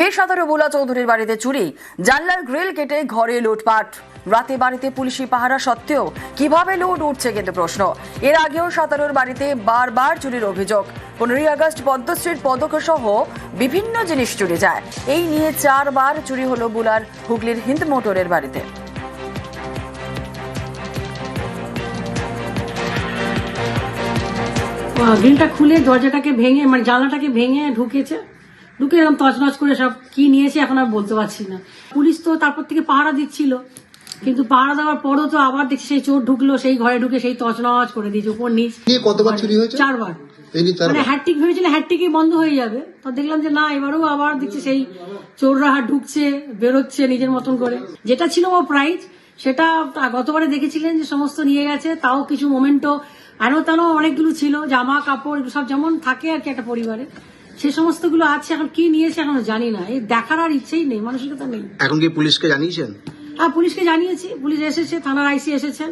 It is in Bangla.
পেশাদার বুলা চৌধুরীর বাড়িতে চুরি, জানলার গ্রিল কেটে ঘরে লুটপাট। রাতে বাড়িতে পুলিশি পাহারা সত্ত্বেও কিভাবে লুট উঠছে কিন্তু প্রশ্ন। এর আগেও সাতারোর বাড়িতে বারবার চুরির অভিযোগ। 15ই আগস্ট পদ্মশ্রীর পদক সহ বিভিন্ন জিনিস চুরি যায়। এই নিয়ে 4 বার চুরি হলো বুলার হুগলির হিন্দ মোটরের বাড়িতে। গ্রিলটা খুলে দরজাটাকে ভেঙে মানে জানলাটাকে ভেঙে ঢুকে এরকম তছনছ করে সব কি নিয়েছে এখন আর বলতে পারছি না। পুলিশ তো তারপর থেকে পাহারা দিচ্ছিল, কিন্তু পাহারা দেওয়ার পরও তো আবার দেখছি সেই চোর ঢুকলো, সেই ঘরে ঢুকে সেই তছনছ করে দিয়েছে উপর নিচ। কতবার চুরি হয়েছে? 4 বার। মানে হ্যাট্রিক ভেবেছিল হ্যাট্রিকই বন্ধ হয়ে যাবে, তো দেখলাম যে না, এবারও আবার দেখছি সেই চোররা ঢুকছে বেরোচ্ছে নিজের মতন করে। যেটা ছিল ও প্রাইজ, সেটা গতবারে দেখেছিলেন যে সমস্ত নিয়ে গেছে। তাও কিছু মোমেন্টো আনো অনেকগুলো ছিল, জামা কাপড় সব যেমন থাকে আর কি একটা পরিবারে, সে সমস্ত গুলো আছে। এখন কি নিয়েছে এখনো জানি না, এই দেখার আর ইচ্ছেই নেই, মানসিকতা নেই। এখন কি পুলিশকে জানিয়েছেন? হ্যাঁ, পুলিশকে জানিয়েছি, পুলিশ এসেছে, থানার আইসি এসেছেন।